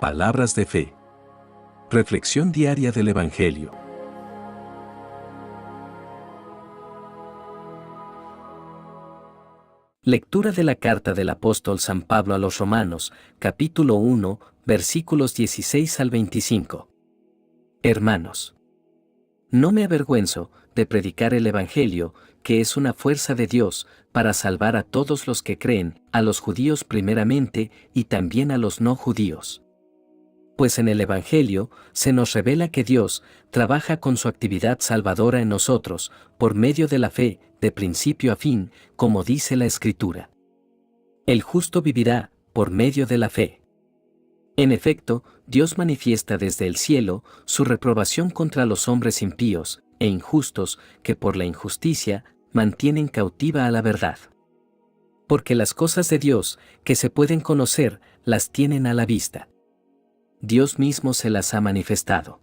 Palabras de fe. Reflexión diaria del Evangelio. Lectura de la carta del apóstol San Pablo a los Romanos, capítulo 1, versículos 16 al 25. Hermanos, no me avergüenzo de predicar el Evangelio, que es una fuerza de Dios para salvar a todos los que creen, a los judíos primeramente y también a los no judíos. Pues en el Evangelio se nos revela que Dios trabaja con su actividad salvadora en nosotros, por medio de la fe, de principio a fin, como dice la Escritura. El justo vivirá por medio de la fe. En efecto, Dios manifiesta desde el cielo su reprobación contra los hombres impíos e injustos que por la injusticia mantienen cautiva a la verdad. Porque las cosas de Dios que se pueden conocer las tienen a la vista. Dios mismo se las ha manifestado.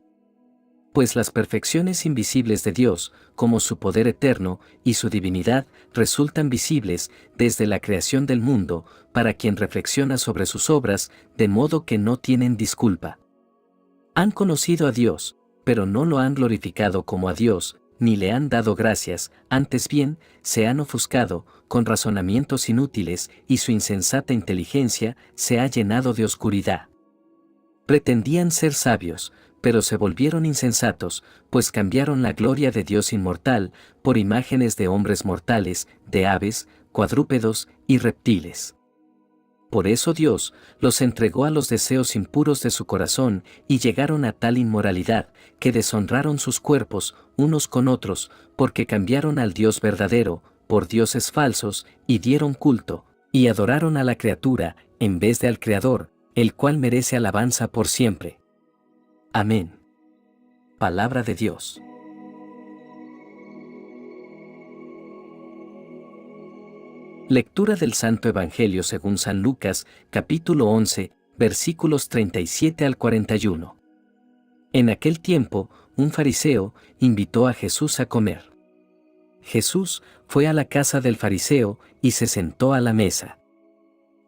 Pues las perfecciones invisibles de Dios, como su poder eterno y su divinidad, resultan visibles desde la creación del mundo, para quien reflexiona sobre sus obras, de modo que no tienen disculpa. Han conocido a Dios, pero no lo han glorificado como a Dios, ni le han dado gracias, antes bien, se han ofuscado con razonamientos inútiles y su insensata inteligencia se ha llenado de oscuridad. Pretendían ser sabios, pero se volvieron insensatos, pues cambiaron la gloria de Dios inmortal por imágenes de hombres mortales, de aves, cuadrúpedos y reptiles. Por eso Dios los entregó a los deseos impuros de su corazón y llegaron a tal inmoralidad que deshonraron sus cuerpos unos con otros, porque cambiaron al Dios verdadero por dioses falsos y dieron culto, y adoraron a la criatura en vez de al Creador, el cual merece alabanza por siempre. Amén. Palabra de Dios. Lectura del Santo Evangelio según San Lucas, capítulo 11, versículos 37 al 41. En aquel tiempo, un fariseo invitó a Jesús a comer. Jesús fue a la casa del fariseo y se sentó a la mesa.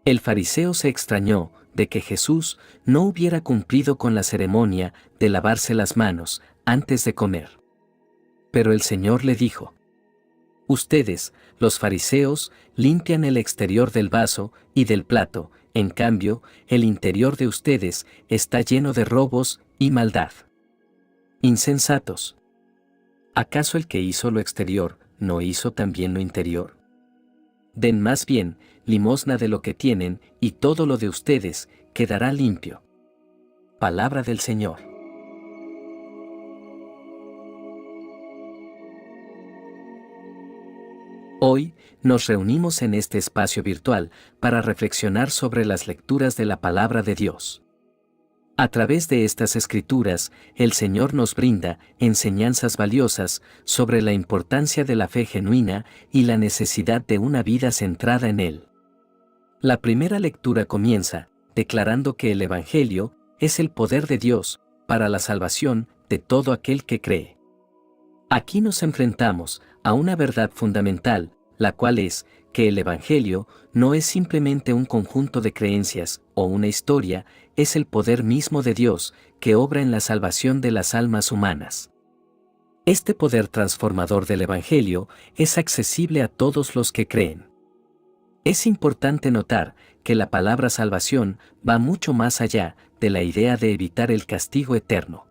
El fariseo se extrañó de que Jesús no hubiera cumplido con la ceremonia de lavarse las manos antes de comer. Pero el Señor le dijo: ustedes, los fariseos, limpian el exterior del vaso y del plato, en cambio, el interior de ustedes está lleno de robos y maldad. Insensatos. ¿Acaso el que hizo lo exterior no hizo también lo interior? Den más bien limosna de lo que tienen, y todo lo de ustedes quedará limpio. Palabra del Señor. Hoy nos reunimos en este espacio virtual para reflexionar sobre las lecturas de la Palabra de Dios. A través de estas escrituras, el Señor nos brinda enseñanzas valiosas sobre la importancia de la fe genuina y la necesidad de una vida centrada en Él. La primera lectura comienza declarando que el Evangelio es el poder de Dios para la salvación de todo aquel que cree. Aquí nos enfrentamos a una verdad fundamental, la cual es que el Evangelio no es simplemente un conjunto de creencias o una historia, es el poder mismo de Dios que obra en la salvación de las almas humanas. Este poder transformador del Evangelio es accesible a todos los que creen. Es importante notar que la palabra salvación va mucho más allá de la idea de evitar el castigo eterno.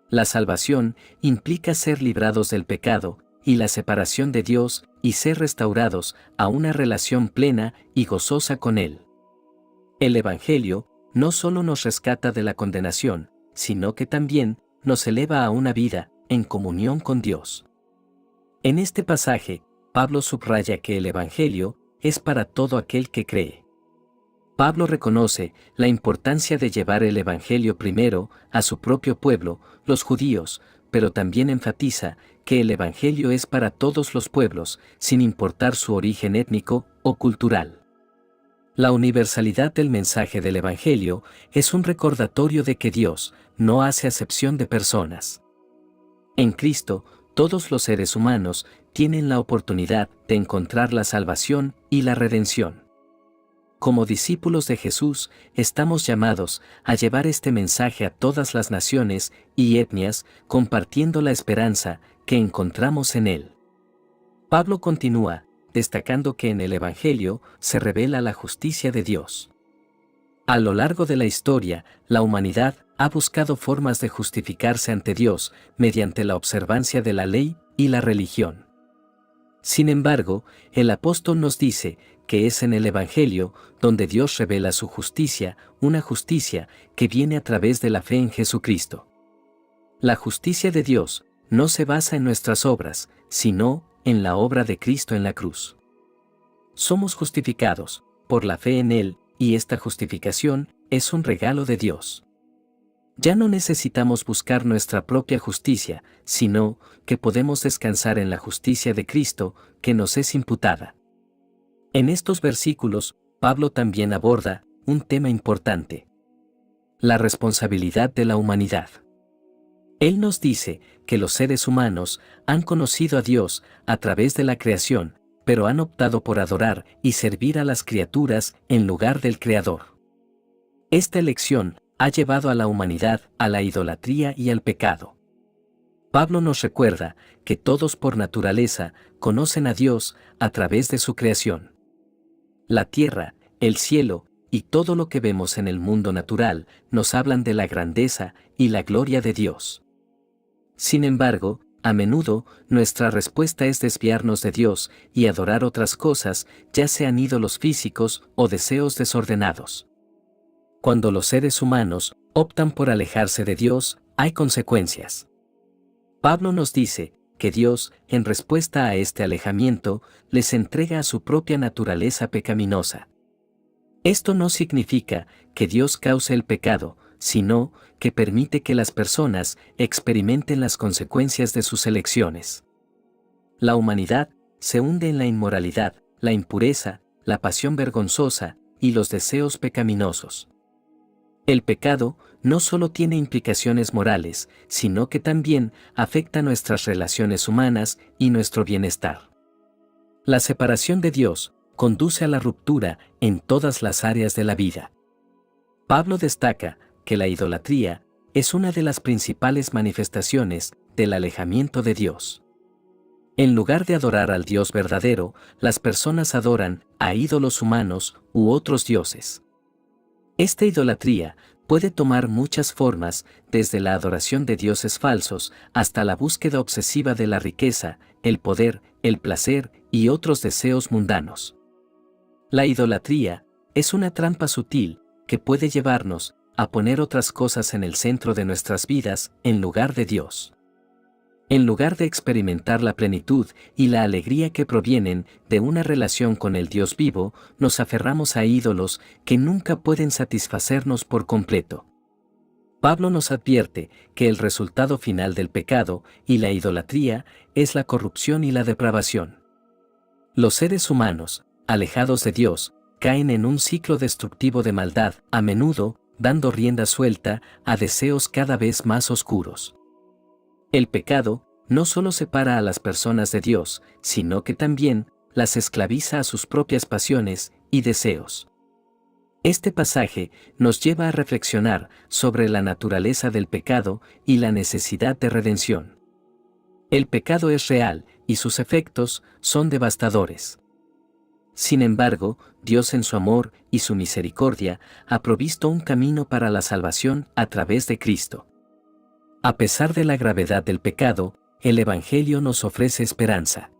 La salvación implica ser librados del pecado y la separación de Dios y ser restaurados a una relación plena y gozosa con Él. El Evangelio no solo nos rescata de la condenación, sino que también nos eleva a una vida en comunión con Dios. En este pasaje, Pablo subraya que el Evangelio es para todo aquel que cree. Pablo reconoce la importancia de llevar el Evangelio primero a su propio pueblo, los judíos, pero también enfatiza que el Evangelio es para todos los pueblos, sin importar su origen étnico o cultural. La universalidad del mensaje del Evangelio es un recordatorio de que Dios no hace acepción de personas. En Cristo, todos los seres humanos tienen la oportunidad de encontrar la salvación y la redención. como discípulos de Jesús, estamos llamados a llevar este mensaje a todas las naciones y etnias, compartiendo la esperanza que encontramos en él. Pablo continúa, destacando que en el Evangelio se revela la justicia de Dios. A lo largo de la historia, la humanidad ha buscado formas de justificarse ante Dios mediante la observancia de la ley y la religión. Sin embargo, el apóstol nos dice que es en el Evangelio donde Dios revela su justicia, una justicia que viene a través de la fe en Jesucristo. La justicia de Dios no se basa en nuestras obras, sino en la obra de Cristo en la cruz. Somos justificados por la fe en Él, y esta justificación es un regalo de Dios. Ya no necesitamos buscar nuestra propia justicia, sino que podemos descansar en la justicia de Cristo que nos es imputada. En estos versículos, Pablo también aborda un tema importante: la responsabilidad de la humanidad. Él nos dice que los seres humanos han conocido a Dios a través de la creación, pero han optado por adorar y servir a las criaturas en lugar del Creador. Esta elección ha llevado a la humanidad a la idolatría y al pecado. Pablo nos recuerda que todos por naturaleza conocen a Dios a través de su creación. La tierra, el cielo y todo lo que vemos en el mundo natural nos hablan de la grandeza y la gloria de Dios. Sin embargo, a menudo nuestra respuesta es desviarnos de Dios y adorar otras cosas, ya sean ídolos físicos o deseos desordenados. Cuando los seres humanos optan por alejarse de Dios, hay consecuencias. Pablo nos dice que Dios, en respuesta a este alejamiento, les entrega a su propia naturaleza pecaminosa. Esto no significa que Dios cause el pecado, sino que permite que las personas experimenten las consecuencias de sus elecciones. La humanidad se hunde en la inmoralidad, la impureza, la pasión vergonzosa y los deseos pecaminosos. El pecado no solo tiene implicaciones morales, sino que también afecta nuestras relaciones humanas y nuestro bienestar. La separación de Dios conduce a la ruptura en todas las áreas de la vida. Pablo destaca que la idolatría es una de las principales manifestaciones del alejamiento de Dios. En lugar de adorar al Dios verdadero, las personas adoran a ídolos humanos u otros dioses. Esta idolatría puede tomar muchas formas, desde la adoración de dioses falsos hasta la búsqueda obsesiva de la riqueza, el poder, el placer y otros deseos mundanos. La idolatría es una trampa sutil que puede llevarnos a poner otras cosas en el centro de nuestras vidas en lugar de Dios. En lugar de experimentar la plenitud y la alegría que provienen de una relación con el Dios vivo, nos aferramos a ídolos que nunca pueden satisfacernos por completo. Pablo nos advierte que el resultado final del pecado y la idolatría es la corrupción y la depravación. Los seres humanos, alejados de Dios, caen en un ciclo destructivo de maldad, a menudo dando rienda suelta a deseos cada vez más oscuros. El pecado no solo separa a las personas de Dios, sino que también las esclaviza a sus propias pasiones y deseos. Este pasaje nos lleva a reflexionar sobre la naturaleza del pecado y la necesidad de redención. El pecado es real y sus efectos son devastadores. Sin embargo, Dios en su amor y su misericordia ha provisto un camino para la salvación a través de Cristo. A pesar de la gravedad del pecado, el Evangelio nos ofrece esperanza.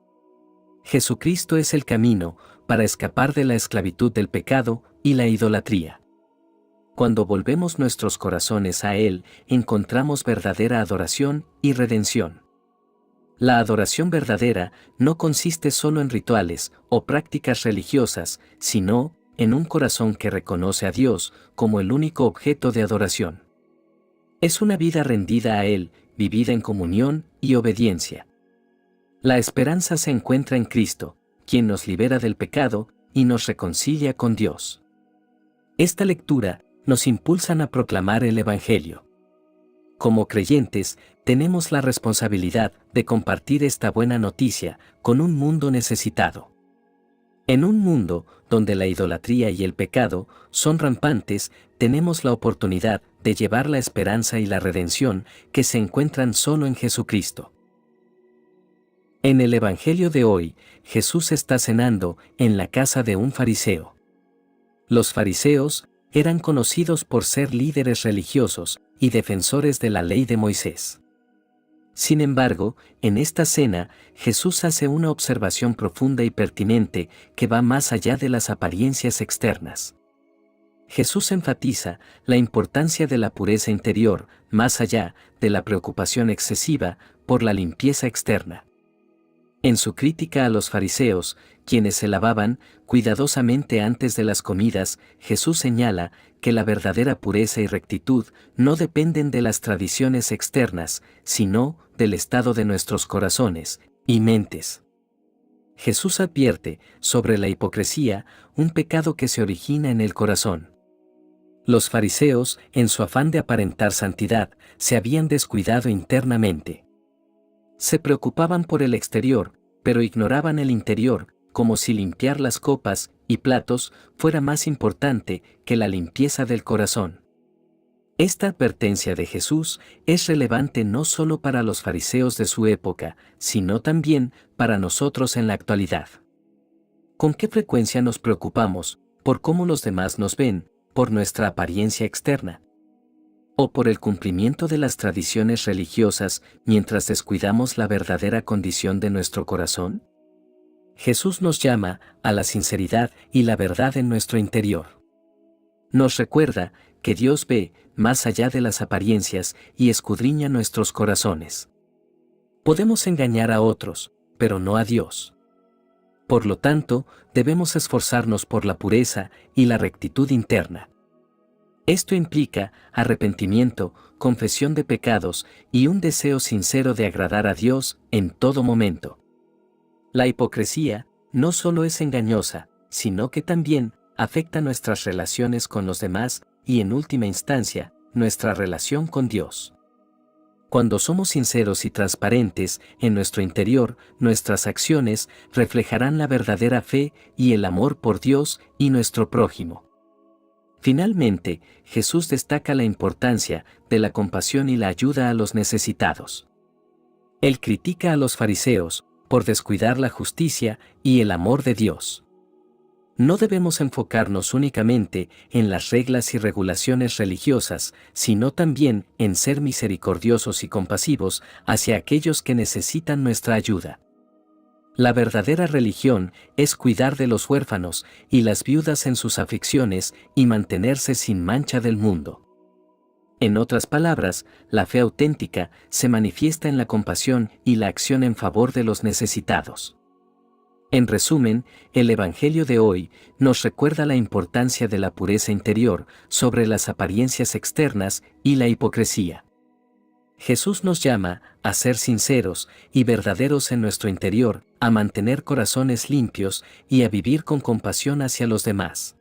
Jesucristo es el camino para escapar de la esclavitud del pecado y la idolatría. Cuando volvemos nuestros corazones a Él, encontramos verdadera adoración y redención. La adoración verdadera no consiste solo en rituales o prácticas religiosas, sino en un corazón que reconoce a Dios como el único objeto de adoración. Es una vida rendida a Él, vivida en comunión y obediencia. La esperanza se encuentra en Cristo, quien nos libera del pecado y nos reconcilia con Dios. Esta lectura nos impulsa a proclamar el Evangelio. Como creyentes, tenemos la responsabilidad de compartir esta buena noticia con un mundo necesitado. En un mundo donde la idolatría y el pecado son rampantes, tenemos la oportunidad de llevar la esperanza y la redención que se encuentran solo en Jesucristo. En el Evangelio de hoy, Jesús está cenando en la casa de un fariseo. Los fariseos eran conocidos por ser líderes religiosos y defensores de la ley de Moisés. Sin embargo, en esta cena, Jesús hace una observación profunda y pertinente que va más allá de las apariencias externas. Jesús enfatiza la importancia de la pureza interior, más allá de la preocupación excesiva por la limpieza externa. En su crítica a los fariseos, quienes se lavaban cuidadosamente antes de las comidas, Jesús señala que la verdadera pureza y rectitud no dependen de las tradiciones externas, sino del estado de nuestros corazones y mentes. Jesús advierte sobre la hipocresía, un pecado que se origina en el corazón. Los fariseos, en su afán de aparentar santidad, se habían descuidado internamente. Se preocupaban por el exterior, pero ignoraban el interior, como si limpiar las copas y platos fuera más importante que la limpieza del corazón. Esta advertencia de Jesús es relevante no solo para los fariseos de su época, sino también para nosotros en la actualidad. ¿Con qué frecuencia nos preocupamos por cómo los demás nos ven, por nuestra apariencia externa? ¿O por el cumplimiento de las tradiciones religiosas mientras descuidamos la verdadera condición de nuestro corazón? Jesús nos llama a la sinceridad y la verdad en nuestro interior. Nos recuerda que Dios ve más allá de las apariencias y escudriña nuestros corazones. Podemos engañar a otros, pero no a Dios. Por lo tanto, debemos esforzarnos por la pureza y la rectitud interna. Esto implica arrepentimiento, confesión de pecados y un deseo sincero de agradar a Dios en todo momento. La hipocresía no solo es engañosa, sino que también afecta nuestras relaciones con los demás y, en última instancia, nuestra relación con Dios. Cuando somos sinceros y transparentes en nuestro interior, nuestras acciones reflejarán la verdadera fe y el amor por Dios y nuestro prójimo. Finalmente, Jesús destaca la importancia de la compasión y la ayuda a los necesitados. Él critica a los fariseos por descuidar la justicia y el amor de Dios. No debemos enfocarnos únicamente en las reglas y regulaciones religiosas, sino también en ser misericordiosos y compasivos hacia aquellos que necesitan nuestra ayuda. La verdadera religión es cuidar de los huérfanos y las viudas en sus aflicciones y mantenerse sin mancha del mundo. En otras palabras, la fe auténtica se manifiesta en la compasión y la acción en favor de los necesitados. En resumen, el Evangelio de hoy nos recuerda la importancia de la pureza interior sobre las apariencias externas y la hipocresía. Jesús nos llama a ser sinceros y verdaderos en nuestro interior, a mantener corazones limpios y a vivir con compasión hacia los demás.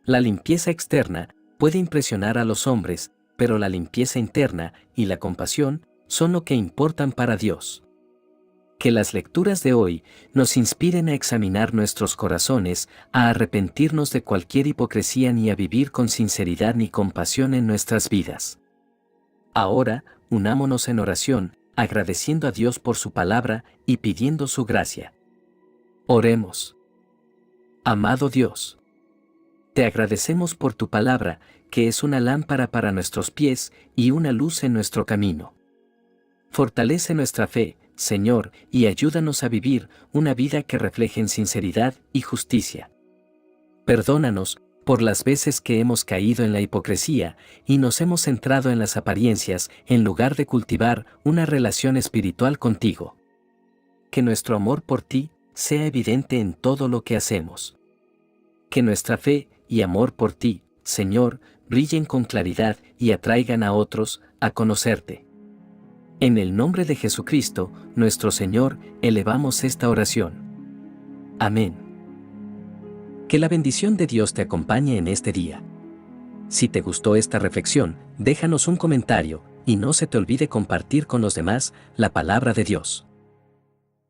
La limpieza externa puede impresionar a los hombres, pero la limpieza interna y la compasión son lo que importan para Dios. Que las lecturas de hoy nos inspiren a examinar nuestros corazones, a arrepentirnos de cualquier hipocresía ni a vivir con sinceridad ni compasión en nuestras vidas. Ahora, unámonos en oración, agradeciendo a Dios por su palabra y pidiendo su gracia. Oremos. Amado Dios, te agradecemos por tu palabra, que es una lámpara para nuestros pies y una luz en nuestro camino. Fortalece nuestra fe, Señor, y ayúdanos a vivir una vida que refleje en sinceridad y justicia. Perdónanos por las veces que hemos caído en la hipocresía y nos hemos centrado en las apariencias en lugar de cultivar una relación espiritual contigo. Que nuestro amor por ti sea evidente en todo lo que hacemos. Que nuestra fe y amor por ti, Señor, brillen con claridad y atraigan a otros a conocerte. En el nombre de Jesucristo, nuestro Señor, elevamos esta oración. Amén. Que la bendición de Dios te acompañe en este día. Si te gustó esta reflexión, déjanos un comentario y no se te olvide compartir con los demás la palabra de Dios.